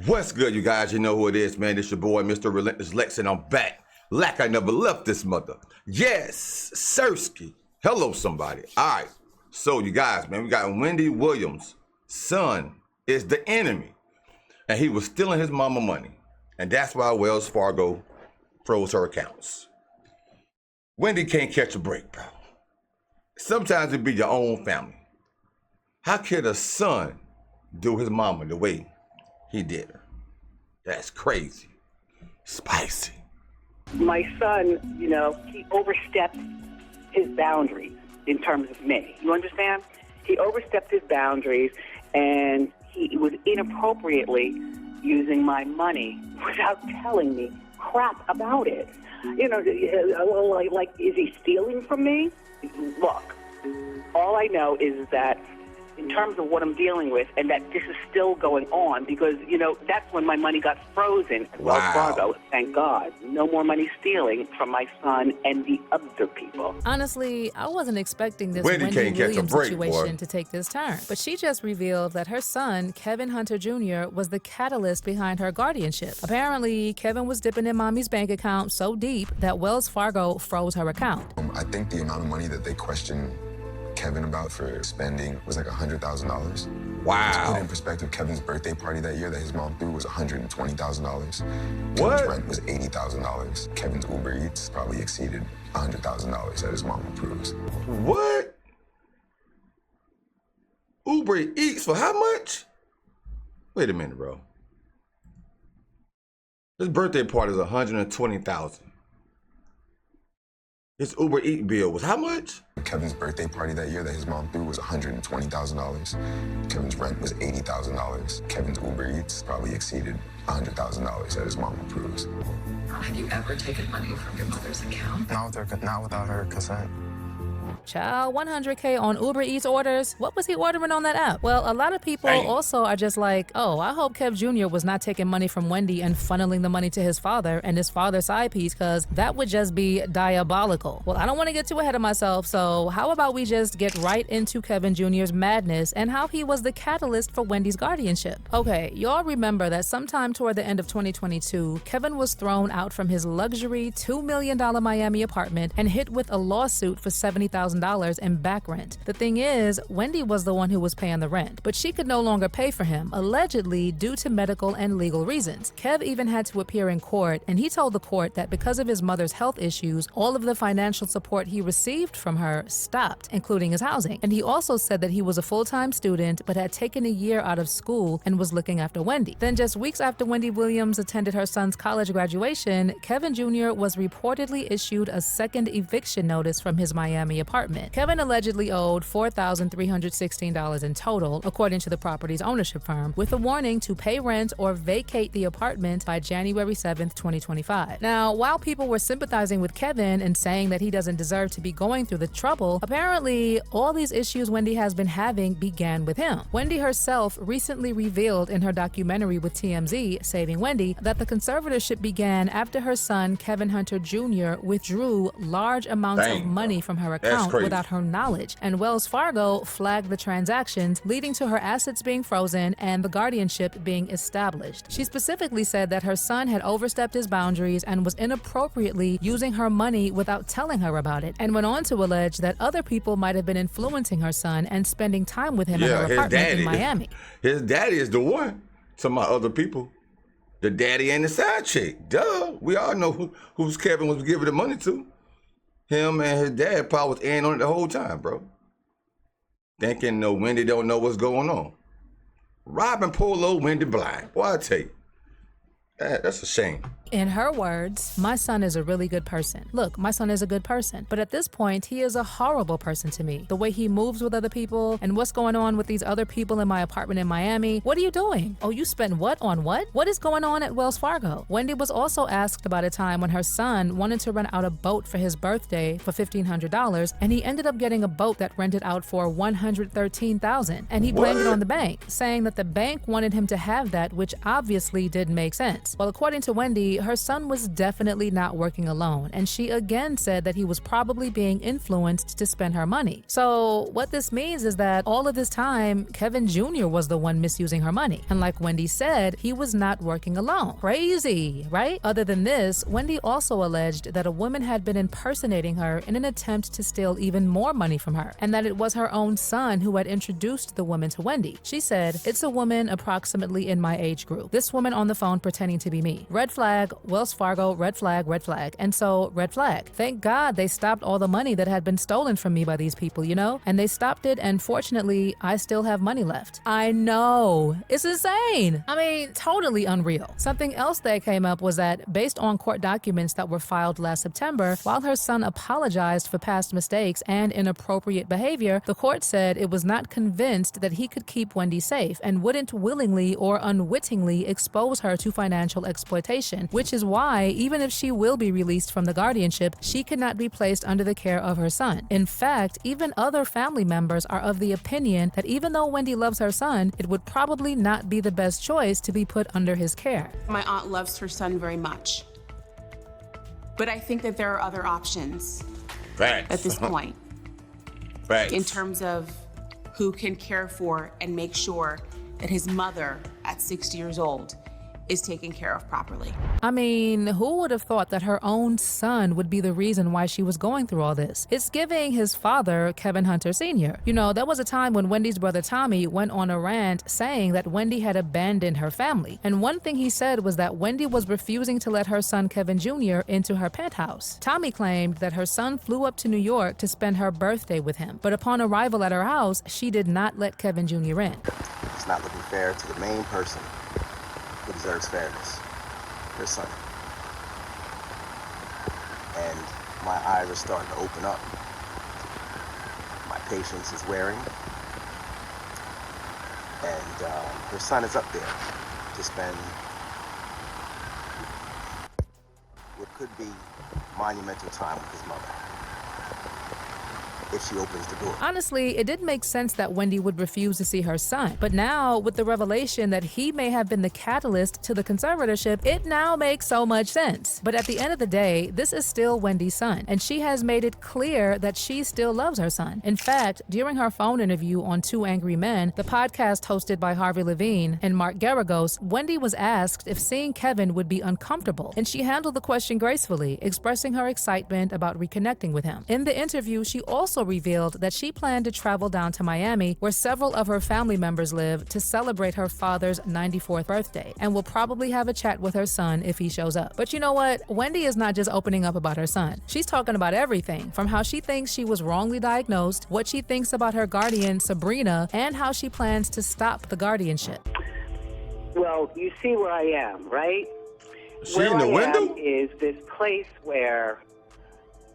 What's good, you guys? You know who it is, man. It's your boy, Mr. Relentless Lex, and I'm back. Like I never left this mother. Yes, Sirski. Hello, somebody. All right. So, you guys, man, we got Wendy Williams' son is the enemy. And he was stealing his mama money. And that's why Wells Fargo froze her accounts. Wendy can't catch a break, bro. Sometimes it be your own family. How could a son do his mama the way he did her? That's crazy. Spicy. My son, he overstepped his boundaries in terms of me. You understand? He overstepped his boundaries, and he was inappropriately using my money without telling me crap about it. Like, is he stealing from me? Look, all I know is that in terms of what I'm dealing with, and that this is still going on, because, that's when my money got frozen at Wells Fargo. Thank God. No more money stealing from my son and the other people. Honestly, I wasn't expecting this Wendy Wendy can't catch a Williams break, situation boy. to take this turn. But she just revealed that her son, Kevin Hunter Jr., was the catalyst behind her guardianship. Apparently, Kevin was dipping in mommy's bank account so deep that Wells Fargo froze her account. I think the amount of money that they questioned Kevin about for spending was like $100,000. Wow. To put in perspective, Kevin's birthday party that year that his mom threw was $120,000. What? Kevin's rent was $80,000. Kevin's Uber Eats probably exceeded $100,000 that his mom approves. What? Uber Eats for how much? Wait a minute, bro. His birthday party is $120,000. His Uber Eats bill was how much? Kevin's birthday party that year that his mom threw was $120,000. Kevin's rent was $80,000. Kevin's Uber Eats probably exceeded $100,000 that his mom approves. Have you ever taken money from your mother's account? Not without her consent. Child, $100K on Uber Eats orders? What was he ordering on that app? Well, a lot of people also are just like, oh, I hope Kev Jr. was not taking money from Wendy and funneling the money to his father and his father's side piece, because that would just be diabolical. Well, I don't want to get too ahead of myself, so how about we just get right into Kevin Jr.'s madness and how he was the catalyst for Wendy's guardianship. Okay, y'all remember that sometime toward the end of 2022, Kevin was thrown out from his luxury $2 million Miami apartment and hit with a lawsuit for $70,000 in back rent. The thing is, Wendy was the one who was paying the rent, but she could no longer pay for him, allegedly due to medical and legal reasons. Kev even had to appear in court, and he told the court that because of his mother's health issues, all of the financial support he received from her stopped, including his housing. And he also said that he was a full-time student, but had taken a year out of school and was looking after Wendy. Then just weeks after Wendy Williams attended her son's college graduation, Kevin Jr. was reportedly issued a second eviction notice from his Miami apartment. Kevin allegedly owed $4,316 in total, according to the property's ownership firm, with a warning to pay rent or vacate the apartment by January 7th, 2025. Now, while people were sympathizing with Kevin and saying that he doesn't deserve to be going through the trouble, apparently all these issues Wendy has been having began with him. Wendy herself recently revealed in her documentary with TMZ, Saving Wendy, that the conservatorship began after her son, Kevin Hunter Jr., withdrew large amounts of money from her account without her knowledge, and Wells Fargo flagged the transactions, leading to her assets being frozen and the guardianship being established. She specifically said that her son had overstepped his boundaries and was inappropriately using her money without telling her about it, and went on to allege that other people might have been influencing her son and spending time with him at her apartment in Miami. His daddy is the one. Some of my other people. The daddy and the side chick. Duh. We all know who's Kevin was giving the money to. Him and his dad probably was in on it the whole time, bro. Thinking no Wendy don't know what's going on. Robbing poor little Wendy blind. Boy, I tell you, that's a shame. In her words, my son is a really good person. Look, my son is a good person, but at this point, he is a horrible person to me. The way he moves with other people and what's going on with these other people in my apartment in Miami. What are you doing? Oh, you spent what on what? What is going on at Wells Fargo? Wendy was also asked about a time when her son wanted to rent out a boat for his birthday for $1,500, and he ended up getting a boat that rented out for $113,000, and he blamed it on the bank, saying that the bank wanted him to have that, which obviously didn't make sense. Well, according to Wendy, her son was definitely not working alone, and she again said that he was probably being influenced to spend her money. So what this means is that all of this time, Kevin Jr. was the one misusing her money. And like Wendy said, he was not working alone. Crazy, right? Other than this, Wendy also alleged that a woman had been impersonating her in an attempt to steal even more money from her, and that it was her own son who had introduced the woman to Wendy. She said, "It's a woman approximately in my age group. This woman on the phone pretending to be me. Red flag, Wells Fargo, red flag, and so red flag. Thank God they stopped all the money that had been stolen from me by these people, you know? And they stopped it, and fortunately, I still have money left." I know. It's insane. I mean, totally unreal. Something else that came up was that based on court documents that were filed last September, while her son apologized for past mistakes and inappropriate behavior, the court said it was not convinced that he could keep Wendy safe and wouldn't willingly or unwittingly expose her to financial exploitation, which is why, even if she will be released from the guardianship, she cannot be placed under the care of her son. In fact, even other family members are of the opinion that even though Wendy loves her son, it would probably not be the best choice to be put under his care. My aunt loves her son very much, but I think that there are other options Facts. at this point Facts. in terms of who can care for and make sure that his mother at 60 years old is taken care of properly. I mean, who would have thought that her own son would be the reason why she was going through all this? It's giving his father, Kevin Hunter Sr. You know, there was a time when Wendy's brother Tommy went on a rant saying that Wendy had abandoned her family. And one thing he said was that Wendy was refusing to let her son Kevin Jr. into her penthouse. Tommy claimed that her son flew up to New York to spend her birthday with him. But upon arrival at her house, she did not let Kevin Jr. in. It's not looking fair to the main person who deserves fairness, her son. And my eyes are starting to open up. My patience is wearing. And her son is up there to spend what could be monumental time with his mother, if she opens the door. Honestly, it did make sense that Wendy would refuse to see her son. But now, with the revelation that he may have been the catalyst to the conservatorship, it now makes so much sense. But at the end of the day, this is still Wendy's son, and she has made it clear that she still loves her son. In fact, during her phone interview on Two Angry Men, the podcast hosted by Harvey Levine and Mark Garagos, Wendy was asked if seeing Kevin would be uncomfortable, and she handled the question gracefully, expressing her excitement about reconnecting with him. In the interview, she also revealed that she planned to travel down to Miami, where several of her family members live, to celebrate her father's 94th birthday, and will probably have a chat with her son if he shows up. But you know what? Wendy is not just opening up about her son. She's talking about everything, from how she thinks she was wrongly diagnosed, what she thinks about her guardian, Sabrina, and how she plans to stop the guardianship. Well, you see where I am, right? She in the window? Is this place where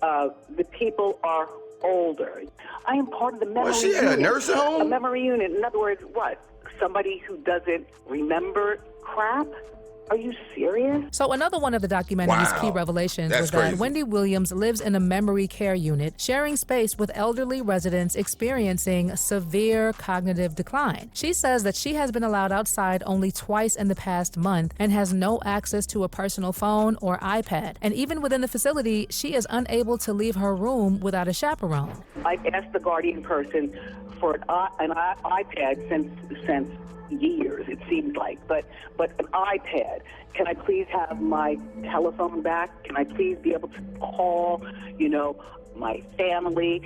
the people are older. I am part of the memory Was she unit. at a nursing home? A memory unit. In other words, what? Somebody who doesn't remember crap? Are you serious? So another one of the documentary's key revelations was that Wendy Williams lives in a memory care unit, sharing space with elderly residents experiencing severe cognitive decline. She says that she has been allowed outside only twice in the past month and has no access to a personal phone or iPad. And even within the facility, she is unable to leave her room without a chaperone. I've asked the guardian person for an iPad since years, it seems like, but an iPad. Can I please have my telephone back? Can I please be able to call, my family?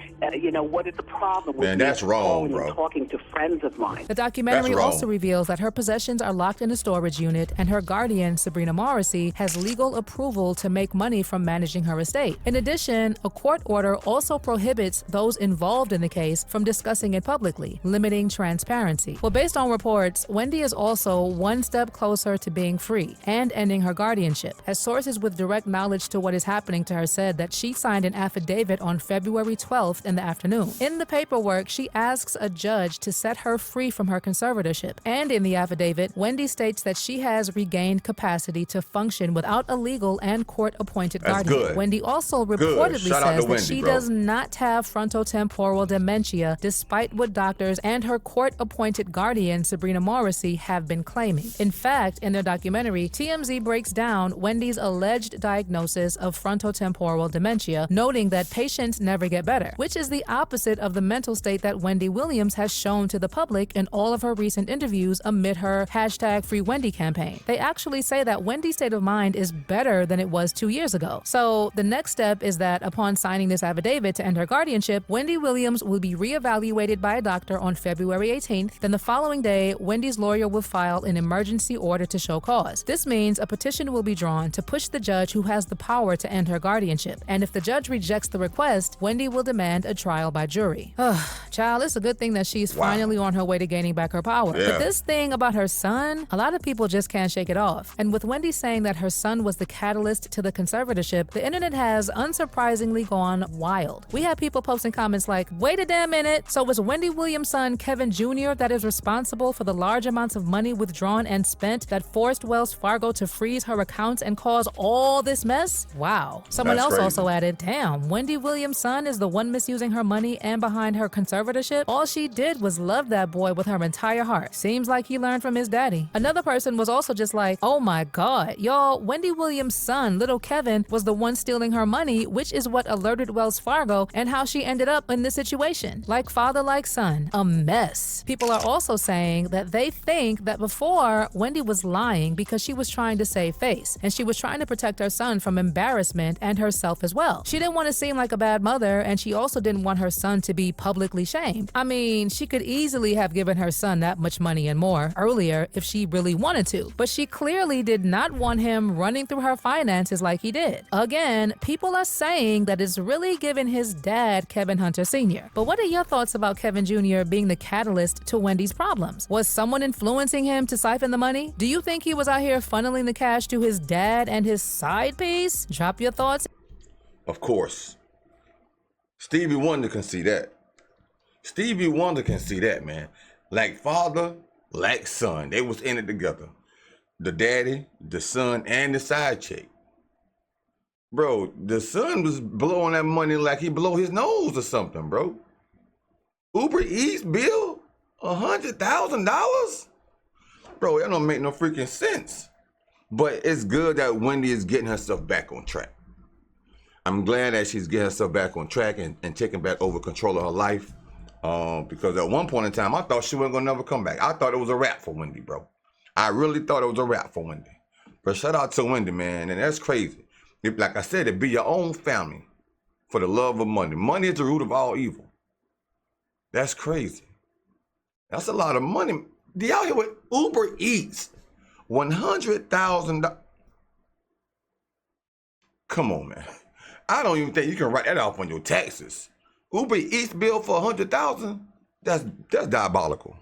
What is the problem with Man, that's wrong, bro. Talking to friends of mine. The documentary also reveals that her possessions are locked in a storage unit, and her guardian, Sabrina Morrissey, has legal approval to make money from managing her estate. In addition, a court order also prohibits those involved in the case from discussing it publicly, limiting transparency. Well, based on reports, Wendy is also one step closer to being free and ending her guardianship, as sources with direct knowledge to what is happening to her said that she signed an affidavit affidavit on February 12th in the afternoon. In the paperwork, she asks a judge to set her free from her conservatorship. And in the affidavit, Wendy states that she has regained capacity to function without a legal and court-appointed guardian. Good. Wendy also reportedly Shout out to says that Wendy, she bro. does not have frontotemporal dementia, despite what doctors and her court-appointed guardian, Sabrina Morrissey, have been claiming. In fact, in their documentary, TMZ breaks down Wendy's alleged diagnosis of frontotemporal dementia, noting that patients never get better, which is the opposite of the mental state that Wendy Williams has shown to the public in all of her recent interviews amid her #FreeWendy campaign. They actually say that Wendy's state of mind is better than it was 2 years ago. So the next step is that upon signing this affidavit to end her guardianship, Wendy Williams will be reevaluated by a doctor on February 18th. Then the following day, Wendy's lawyer will file an emergency order to show cause. This means a petition will be drawn to push the judge who has the power to end her guardianship. And if the judge rejects the request, Wendy will demand a trial by jury. Child, it's a good thing that she's finally on her way to gaining back her power. Yeah. But this thing about her son, a lot of people just can't shake it off. And with Wendy saying that her son was the catalyst to the conservatorship, the internet has unsurprisingly gone wild. We have people posting comments like, wait a damn minute, so was Wendy Williams' son Kevin Jr. that is responsible for the large amounts of money withdrawn and spent that forced Wells Fargo to freeze her accounts and cause all this mess? Wow. Someone That's else crazy. also added, damn, Wendy Williams' son is the one misusing her money and behind her conservatorship? All she did was love that boy with her entire heart. Seems like he learned from his daddy. Another person was also just like, oh my God, y'all, Wendy Williams' son, little Kevin, was the one stealing her money, which is what alerted Wells Fargo and how she ended up in this situation. Like father, like son. A mess. People are also saying that they think that before, Wendy was lying because she was trying to save face, and she was trying to protect her son from embarrassment and herself as well. She didn't want to seem like a bad mother, and she also didn't want her son to be publicly shamed. I mean, she could easily have given her son that much money and more earlier if she really wanted to, but she clearly did not want him running through her finances like he did. Again, people are saying that it's really given his dad, Kevin Hunter Sr. But what are your thoughts about Kevin Jr. being the catalyst to Wendy's problems? Was someone influencing him to siphon the money? Do you think he was out here funneling the cash to his dad and his side piece? Drop your thoughts. Of course. Stevie Wonder can see that. Stevie Wonder can see that, man. Like father, like son. They was in it together. The daddy, the son, and the side chick. Bro, the son was blowing that money like he blow his nose or something, bro. Uber Eats bill? $100,000? Bro, that don't make no freaking sense. But it's good that Wendy is getting herself back on track. I'm glad that she's getting herself back on track and taking back over control of her life. Because at one point in time, I thought she wasn't gonna never come back. I thought it was a wrap for Wendy, bro. I really thought it was a wrap for Wendy. But shout out to Wendy, man, and that's crazy. If, like I said, it be your own family for the love of money. Money is the root of all evil. That's crazy. That's a lot of money. Do y'all hear what Uber Eats? $100,000. Come on, man. I don't even think you can write that off on your taxes. Uber Eats bill for $100,000? That's diabolical.